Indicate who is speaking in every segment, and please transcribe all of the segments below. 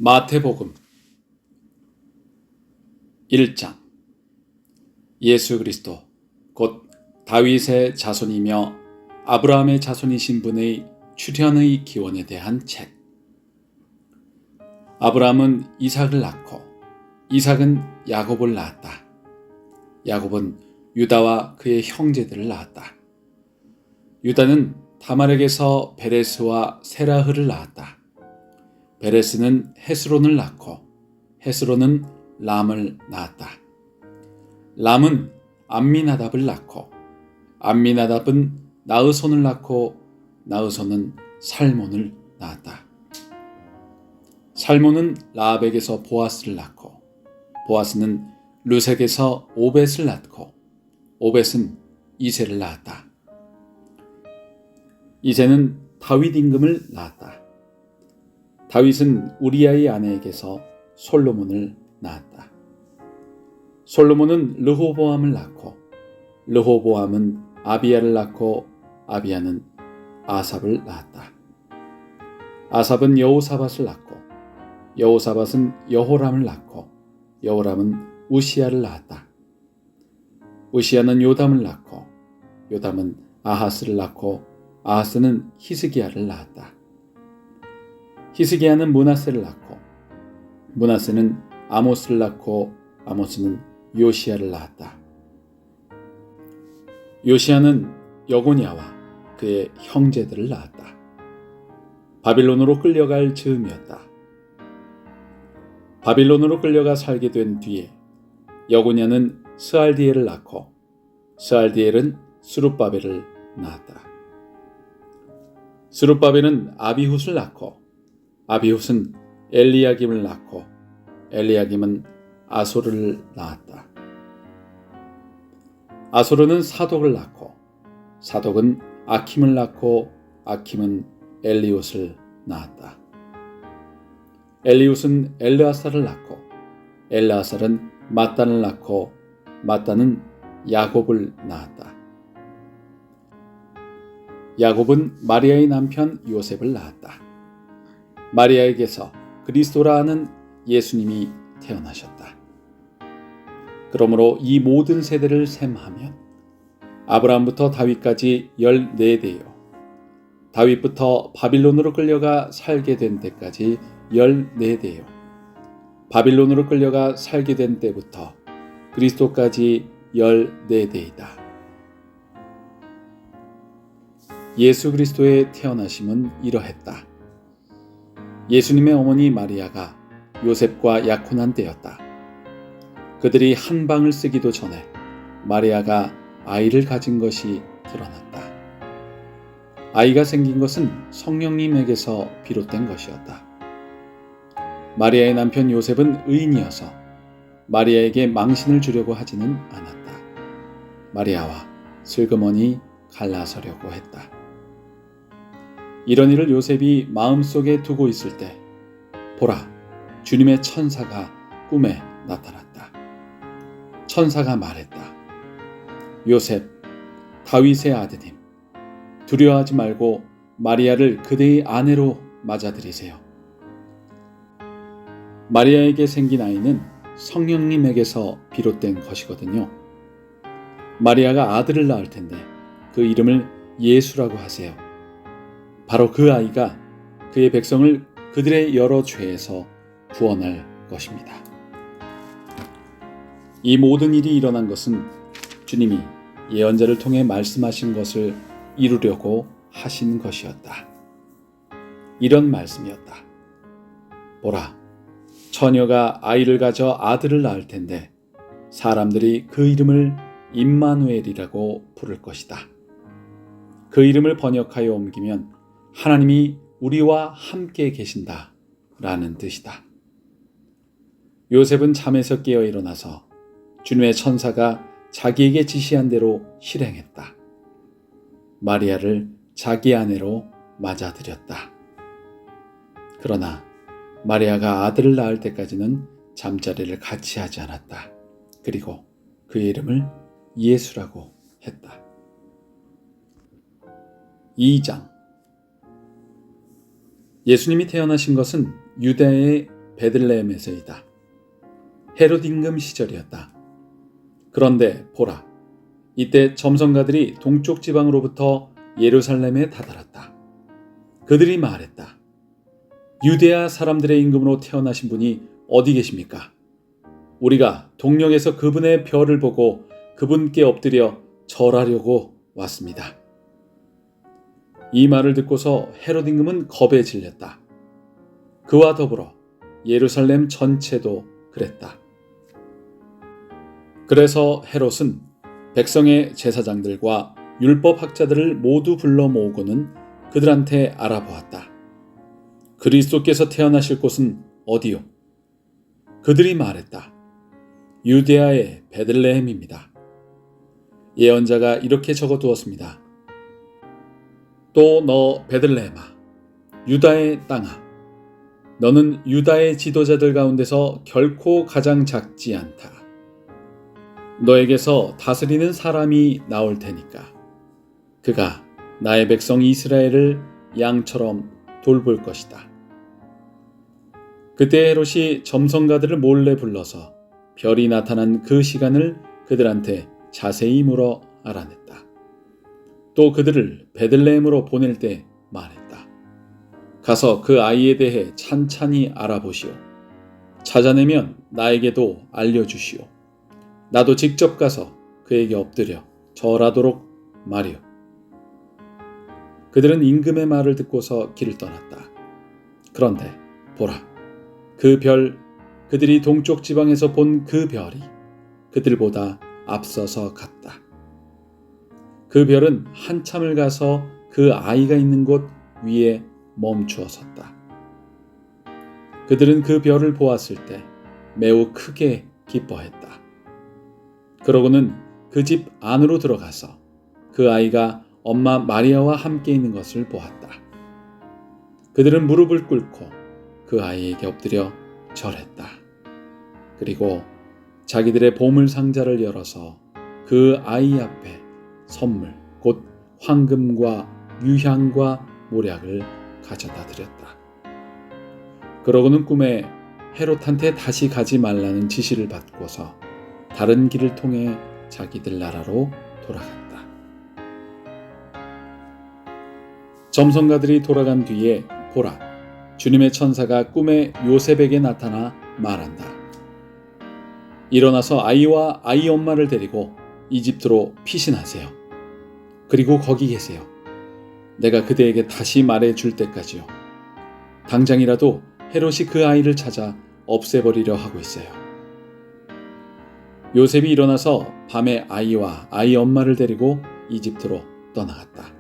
Speaker 1: 마태복음 1장. 예수 그리스도 곧 다윗의 자손이며 아브라함의 자손이신 분의 출현의 기원에 대한 책. 아브라함은 이삭을 낳고 이삭은 야곱을 낳았다. 야곱은 유다와 그의 형제들을 낳았다. 유다는 다말에게서 베레스와 세라흐를 낳았다. 베레스는 헤스론을 낳고 헤스론은 람을 낳았다. 람은 암미나답을 낳고 암미나답은 나으손을 낳고 나으손은 살몬을 낳았다. 살몬은 라합에게서 보아스를 낳고 보아스는 루색에서 오벳을 낳고 오벳은 이새를 낳았다. 이새는 다윗 임금을 낳았다. 다윗은 우리아의 아내에게서 솔로몬을 낳았다. 솔로몬은 르호보암을 낳고 르호보암은 아비야를 낳고 아비야는 아삽을 낳았다. 아삽은 여호사밧을 낳고 여호사밧은 여호람을 낳고 여호람은 우시야를 낳았다. 우시야는 요담을 낳고 요담은 아하스를 낳고 아하스는 히스기야를 낳았다. 히스기야는 므낫세를 낳고 므낫세는 아모스를 낳고 아모스는 요시야를 낳았다. 요시야는 여고냐와 그의 형제들을 낳았다. 바빌론으로 끌려갈 즈음이었다. 바빌론으로 끌려가 살게 된 뒤에 여고냐는 스알디엘을 낳고 스알디엘은 스룹바벨을 낳았다. 스룹바벨은 아비훗을 낳고 아비훗은 엘리야김을 낳고 엘리야김은 아소르를 낳았다. 아소르는 사독을 낳고 사독은 아킴을 낳고 아킴은 엘리웃을 낳았다. 엘리웃은 엘르아살을 낳고 엘르아살은 mat단을 낳고 mat단은 야곱을 낳았다. 야곱은 마리아의 남편 요셉을 낳았다. 마리아에게서 그리스도라 하는 예수님이 태어나셨다. 그러므로 이 모든 세대를 셈하면 아브라함부터 다윗까지 14대요. 다윗부터 바빌론으로 끌려가 살게 된 때까지 14대요. 바빌론으로 끌려가 살게 된 때부터 그리스도까지 14대이다. 예수 그리스도의 태어나심은 이러했다. 예수님의 어머니 마리아가 요셉과 약혼한 때였다. 그들이 한 방을 쓰기도 전에 마리아가 아이를 가진 것이 드러났다. 아이가 생긴 것은 성령님에게서 비롯된 것이었다. 마리아의 남편 요셉은 의인이어서 마리아에게 망신을 주려고 하지는 않았다. 마리아와 슬그머니 갈라서려고 했다. 이런 일을 요셉이 마음속에 두고 있을 때 보라, 주님의 천사가 꿈에 나타났다. 천사가 말했다. 요셉, 다윗의 아드님, 두려워하지 말고 마리아를 그대의 아내로 맞아들이세요. 마리아에게 생긴 아이는 성령님에게서 비롯된 것이거든요. 마리아가 아들을 낳을 텐데 그 이름을 예수라고 하세요. 바로 그 아이가 그의 백성을 그들의 여러 죄에서 구원할 것입니다. 이 모든 일이 일어난 것은 주님이 예언자를 통해 말씀하신 것을 이루려고 하신 것이었다. 이런 말씀이었다. 보라, 처녀가 아이를 가져 아들을 낳을 텐데 사람들이 그 이름을 임마누엘이라고 부를 것이다. 그 이름을 번역하여 옮기면 하나님이 우리와 함께 계신다 라는 뜻이다. 요셉은 잠에서 깨어 일어나서 주님의 천사가 자기에게 지시한 대로 실행했다. 마리아를 자기 아내로 맞아들였다. 그러나 마리아가 아들을 낳을 때까지는 잠자리를 같이 하지 않았다. 그리고 그의 이름을 예수라고 했다. 2장. 예수님이 태어나신 것은 유대의 베들레헴에서이다. 헤롯 임금 시절이었다. 그런데 보라, 이때 점성가들이 동쪽 지방으로부터 예루살렘에 다다랐다. 그들이 말했다. 유대아 사람들의 임금으로 태어나신 분이 어디 계십니까? 우리가 동령에서 그분의 별을 보고 그분께 엎드려 절하려고 왔습니다. 이 말을 듣고서 헤롯 임금은 겁에 질렸다. 그와 더불어 예루살렘 전체도 그랬다. 그래서 헤롯은 백성의 제사장들과 율법학자들을 모두 불러 모으고는 그들한테 알아보았다. 그리스도께서 태어나실 곳은 어디요? 그들이 말했다. 유대아의 베들레헴입니다. 예언자가 이렇게 적어두었습니다. 또 너 베들레헴아, 유다의 땅아, 너는 유다의 지도자들 가운데서 결코 가장 작지 않다. 너에게서 다스리는 사람이 나올 테니까 그가 나의 백성 이스라엘을 양처럼 돌볼 것이다. 그때 헤롯이 점성가들을 몰래 불러서 별이 나타난 그 시간을 그들한테 자세히 물어 알아냈다. 또 그들을 베들레헴으로 보낼 때 말했다. 가서 그 아이에 대해 찬찬히 알아보시오. 찾아내면 나에게도 알려주시오. 나도 직접 가서 그에게 엎드려 절하도록 말이오. 그들은 임금의 말을 듣고서 길을 떠났다. 그런데 보라, 그들이 동쪽 지방에서 본 그 별이 그들보다 앞서서 갔다. 그 별은 한참을 가서 그 아이가 있는 곳 위에 멈추어 섰다. 그들은 그 별을 보았을 때 매우 크게 기뻐했다. 그러고는 그 집 안으로 들어가서 그 아이가 엄마 마리아와 함께 있는 것을 보았다. 그들은 무릎을 꿇고 그 아이에게 엎드려 절했다. 그리고 자기들의 보물 상자를 열어서 그 아이 앞에 선물, 곧 황금과 유향과 모략을 가져다 드렸다. 그러고는 꿈에 헤롯한테 다시 가지 말라는 지시를 받고서 다른 길을 통해 자기들 나라로 돌아갔다. 점성가들이 돌아간 뒤에 보라, 주님의 천사가 꿈에 요셉에게 나타나 말한다. 일어나서 아이와 아이 엄마를 데리고 이집트로 피신하세요. 그리고 거기 계세요. 내가 그대에게 다시 말해 줄 때까지요. 당장이라도 헤롯이 그 아이를 찾아 없애버리려 하고 있어요. 요셉이 일어나서 밤에 아이와 아이 엄마를 데리고 이집트로 떠나갔다.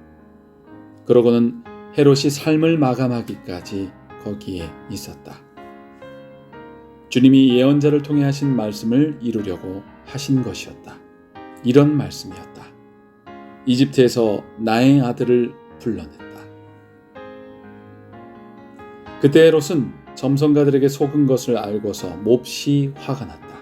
Speaker 1: 그러고는 헤롯이 삶을 마감하기까지 거기에 있었다. 주님이 예언자를 통해 하신 말씀을 이루려고 하신 것이었다. 이런 말씀이었다. 이집트에서 나의 아들을 불러냈다. 그때 헤롯은 점성가들에게 속은 것을 알고서 몹시 화가 났다.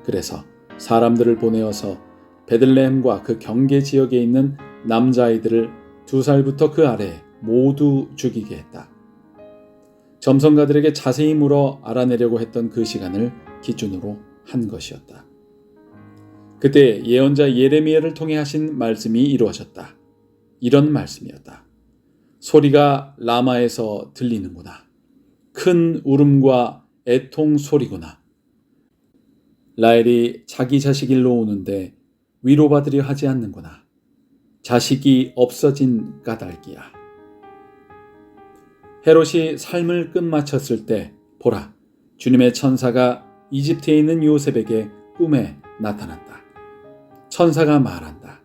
Speaker 1: 그래서 사람들을 보내어서 베들레헴과 그 경계 지역에 있는 남자아이들을 2살부터 그 아래에 모두 죽이게 했다. 점성가들에게 자세히 물어 알아내려고 했던 그 시간을 기준으로 한 것이었다. 그때 예언자 예레미야를 통해 하신 말씀이 이루어졌다. 이런 말씀이었다. 소리가 라마에서 들리는구나. 큰 울음과 애통 소리구나. 라헬이 자기 자식을 놓으는데 위로받으려 하지 않는구나. 자식이 없어진 까닭이야. 헤롯이 삶을 끝마쳤을 때 보라, 주님의 천사가 이집트에 있는 요셉에게 꿈에 나타났다. 천사가 말한다.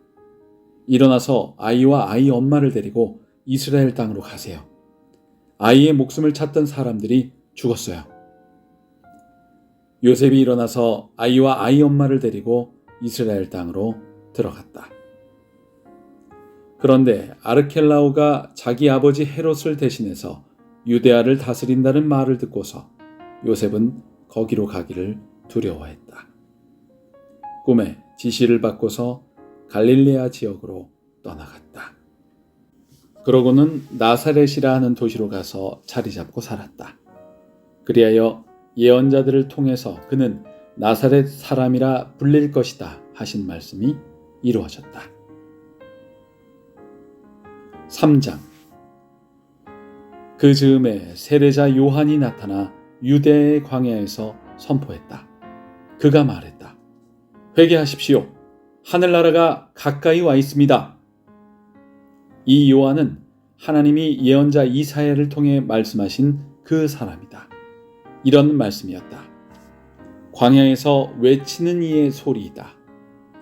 Speaker 1: 일어나서 아이와 아이 엄마를 데리고 이스라엘 땅으로 가세요. 아이의 목숨을 찾던 사람들이 죽었어요. 요셉이 일어나서 아이와 아이 엄마를 데리고 이스라엘 땅으로 들어갔다. 그런데 아르켈라오가 자기 아버지 헤롯을 대신해서 유대아를 다스린다는 말을 듣고서 요셉은 거기로 가기를 두려워했다. 꿈에 지시를 받고서 갈릴레아 지역으로 떠나갔다. 그러고는 나사렛이라 하는 도시로 가서 자리 잡고 살았다. 그리하여 예언자들을 통해서 그는 나사렛 사람이라 불릴 것이다 하신 말씀이 이루어졌다. 3장. 그 즈음에 세례자 요한이 나타나 유대의 광야에서 선포했다. 그가 말했다. 회개하십시오. 하늘나라가 가까이 와 있습니다. 이 요한은 하나님이 예언자 이사야를 통해 말씀하신 그 사람이다. 이런 말씀이었다. 광야에서 외치는 이의 소리이다.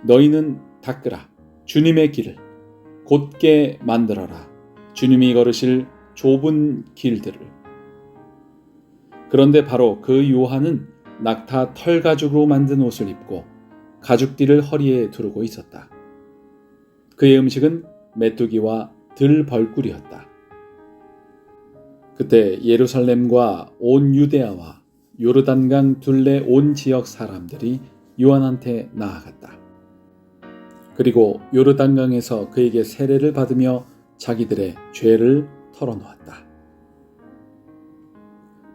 Speaker 1: 너희는 닦으라. 주님의 길을 곧게 만들어라. 주님이 걸으실 좁은 길들을. 그런데 바로 그 요한은 낙타 털 가죽으로 만든 옷을 입고 가죽띠를 허리에 두르고 있었다. 그의 음식은 메뚜기와 들벌꿀이었다. 그때 예루살렘과 온 유대아와 요르단강 둘레 온 지역 사람들이 요한한테 나아갔다. 그리고 요르단강에서 그에게 세례를 받으며 자기들의 죄를 털어놓았다.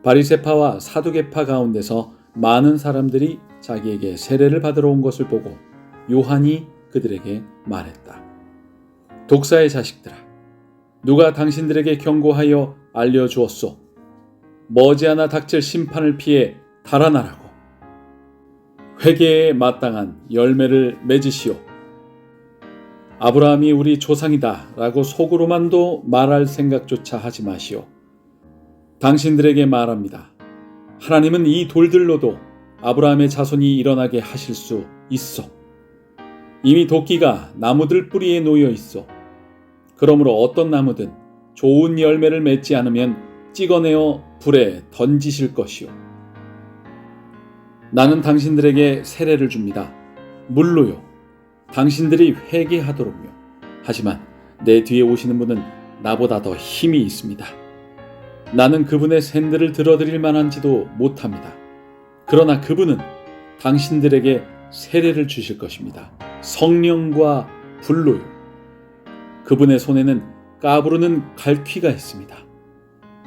Speaker 1: 바리새파와 사두개파 가운데서 많은 사람들이 자기에게 세례를 받으러 온 것을 보고 요한이 그들에게 말했다. 독사의 자식들아, 누가 당신들에게 경고하여 알려주었소? 머지않아 닥칠 심판을 피해 달아나라고. 회개에 마땅한 열매를 맺으시오. 아브라함이 우리 조상이다 라고 속으로만도 말할 생각조차 하지 마시오. 당신들에게 말합니다. 하나님은 이 돌들로도 아브라함의 자손이 일어나게 하실 수 있어. 이미 도끼가 나무들 뿌리에 놓여 있어. 그러므로 어떤 나무든 좋은 열매를 맺지 않으면 찍어내어 불에 던지실 것이요. 나는 당신들에게 세례를 줍니다. 물로요. 당신들이 회개하도록요. 하지만 내 뒤에 오시는 분은 나보다 더 힘이 있습니다. 나는 그분의 샌들을 들어드릴 만한지도 못합니다. 그러나 그분은 당신들에게 세례를 주실 것입니다. 성령과 불로요. 그분의 손에는 까부르는 갈퀴가 있습니다.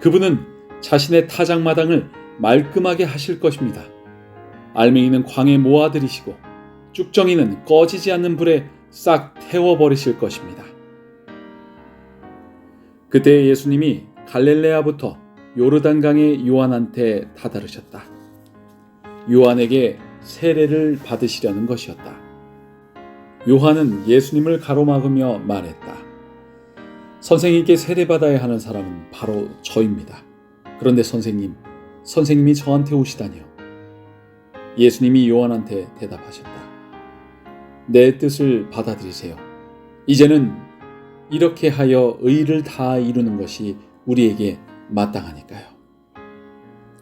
Speaker 1: 그분은 자신의 타작마당을 말끔하게 하실 것입니다. 알맹이는 광에 모아들이시고 쭉정이는 꺼지지 않는 불에 싹 태워버리실 것입니다. 그때 예수님이 갈릴레아부터 요르단강의 요한한테 다다르셨다. 요한에게 세례를 받으시려는 것이었다. 요한은 예수님을 가로막으며 말했다. 선생님께 세례받아야 하는 사람은 바로 저입니다. 그런데 선생님이 저한테 오시다니요. 예수님이 요한한테 대답하셨다. 내 뜻을 받아들이세요. 이제는 이렇게 하여 의를 다 이루는 것이 우리에게 마땅하니까요.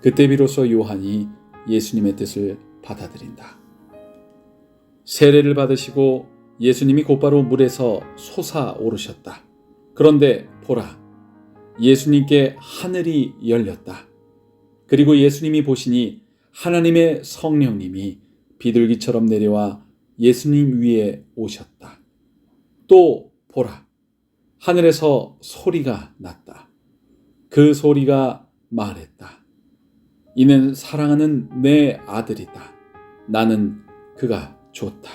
Speaker 1: 그때 비로소 요한이 예수님의 뜻을 받아들인다. 세례를 받으시고 예수님이 곧바로 물에서 솟아오르셨다. 그런데 보라, 예수님께 하늘이 열렸다. 그리고 예수님이 보시니 하나님의 성령님이 비둘기처럼 내려와 예수님 위에 오셨다. 또 보라, 하늘에서 소리가 났다. 그 소리가 말했다. 이는 사랑하는 내 아들이다. 나는 그가 좋다.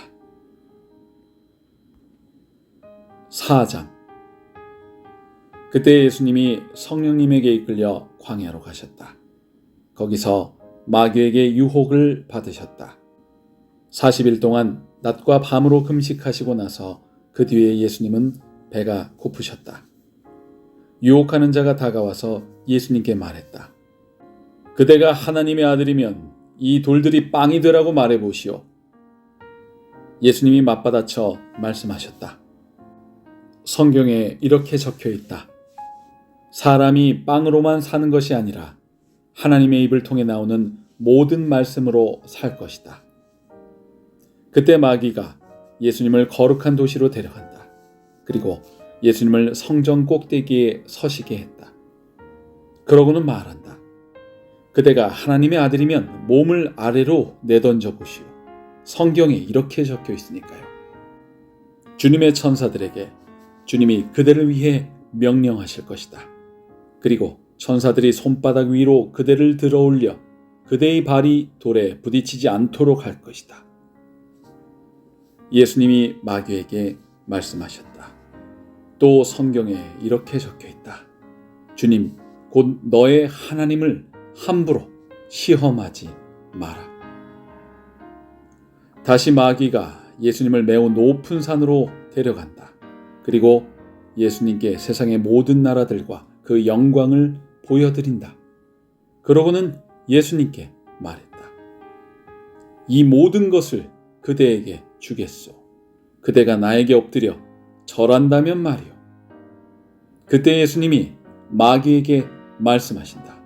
Speaker 1: 4장. 그때 예수님이 성령님에게 이끌려 광야로 가셨다. 거기서 마귀에게 유혹을 받으셨다. 40일 동안 낮과 밤으로 금식하시고 나서 그 뒤에 예수님은 배가 고프셨다. 유혹하는 자가 다가와서 예수님께 말했다. 그대가 하나님의 아들이면 이 돌들이 빵이 되라고 말해보시오. 예수님이 맞받아쳐 말씀하셨다. 성경에 이렇게 적혀 있다. 사람이 빵으로만 사는 것이 아니라 하나님의 입을 통해 나오는 모든 말씀으로 살 것이다. 그때 마귀가 예수님을 거룩한 도시로 데려간다. 그리고 예수님을 성전 꼭대기에 서시게 했다. 그러고는 말한다. 그대가 하나님의 아들이면 몸을 아래로 내던져 보시오. 성경에 이렇게 적혀 있으니까요. 주님의 천사들에게 주님이 그대를 위해 명령하실 것이다. 그리고 천사들이 손바닥 위로 그대를 들어올려 그대의 발이 돌에 부딪히지 않도록 할 것이다. 예수님이 마귀에게 말씀하셨다. 또 성경에 이렇게 적혀 있다. 주님, 곧 너의 하나님을 함부로 시험하지 마라. 다시 마귀가 예수님을 매우 높은 산으로 데려간다. 그리고 예수님께 세상의 모든 나라들과 그 영광을 보여드린다. 그러고는 예수님께 말했다. 이 모든 것을 그대에게 주겠소. 그대가 나에게 엎드려 절한다면 말이오. 그때 예수님이 마귀에게 말씀하신다.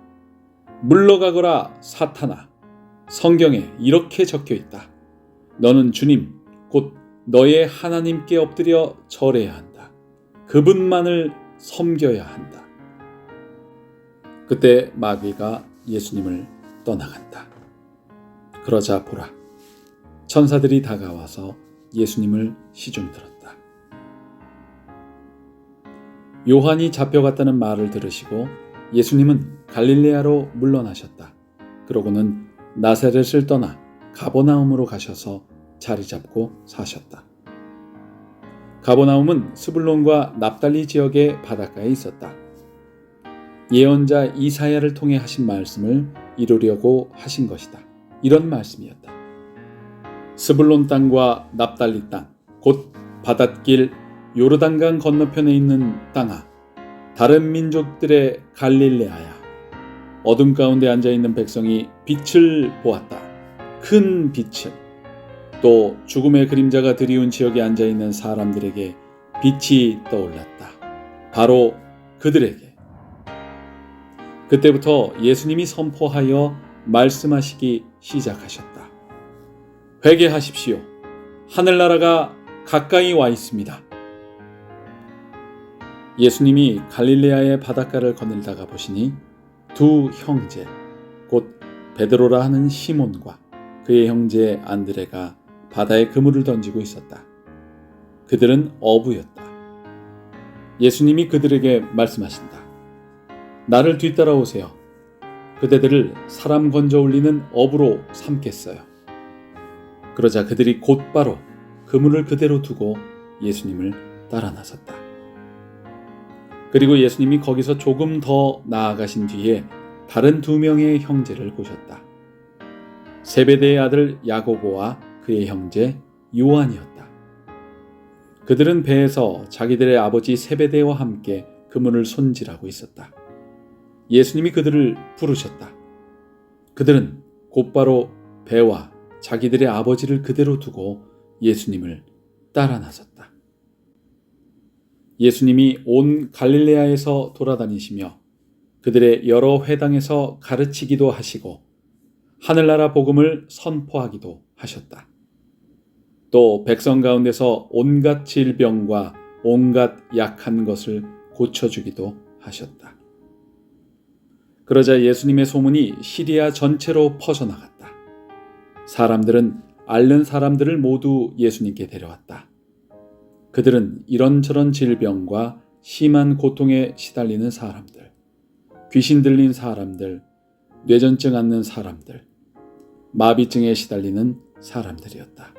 Speaker 1: 물러가거라 사탄아. 성경에 이렇게 적혀 있다. 너는 주님 곧 너의 하나님께 엎드려 절해야 한다. 그분만을 섬겨야 한다. 그때 마귀가 예수님을 떠나간다. 그러자 보라, 천사들이 다가와서 예수님을 시중들었다. 요한이 잡혀갔다는 말을 들으시고 예수님은 갈릴레아로 물러나셨다. 그러고는 나사렛을 떠나 가버나움으로 가셔서 자리 잡고 사셨다. 가버나움은 스불론과 납달리 지역의 바닷가에 있었다. 예언자 이사야를 통해 하신 말씀을 이루려고 하신 것이다. 이런 말씀이었다. 스불론 땅과 납달리 땅, 곧 바닷길 요르단강 건너편에 있는 땅아, 다른 민족들의 갈릴레아야. 어둠 가운데 앉아있는 백성이 빛을 보았다. 큰 빛을. 또 죽음의 그림자가 드리운 지역에 앉아있는 사람들에게 빛이 떠올랐다. 바로 그들에게. 그때부터 예수님이 선포하여 말씀하시기 시작하셨다. 회개하십시오. 하늘나라가 가까이 와 있습니다. 예수님이 갈릴레아의 바닷가를 거닐다가 보시니 두 형제, 곧 베드로라 하는 시몬과 그의 형제 안드레가 바다에 그물을 던지고 있었다. 그들은 어부였다. 예수님이 그들에게 말씀하신다. 나를 뒤따라오세요. 그대들을 사람 건져 올리는 어부로 삼겠어요. 그러자 그들이 곧바로 그물을 그대로 두고 예수님을 따라 나섰다. 그리고 예수님이 거기서 조금 더 나아가신 뒤에 다른 두 명의 형제를 보셨다. 세베대의 아들 야고보와 그의 형제 요한이었다. 그들은 배에서 자기들의 아버지 세베대와 함께 그물을 손질하고 있었다. 예수님이 그들을 부르셨다. 그들은 곧바로 배와 자기들의 아버지를 그대로 두고 예수님을 따라 나섰다. 예수님이 온 갈릴레아에서 돌아다니시며 그들의 여러 회당에서 가르치기도 하시고 하늘나라 복음을 선포하기도 하셨다. 또 백성 가운데서 온갖 질병과 온갖 약한 것을 고쳐주기도 하셨다. 그러자 예수님의 소문이 시리아 전체로 퍼져나갔다. 사람들은 앓는 사람들을 모두 예수님께 데려왔다. 그들은 이런저런 질병과 심한 고통에 시달리는 사람들, 귀신 들린 사람들, 뇌전증 앓는 사람들, 마비증에 시달리는 사람들이었다.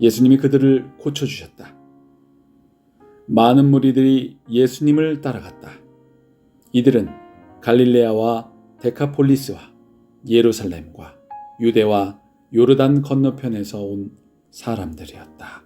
Speaker 1: 예수님이 그들을 고쳐주셨다. 많은 무리들이 예수님을 따라갔다. 이들은 갈릴레아와 데카폴리스와 예루살렘과 유대와 요르단 건너편에서 온 사람들이었다.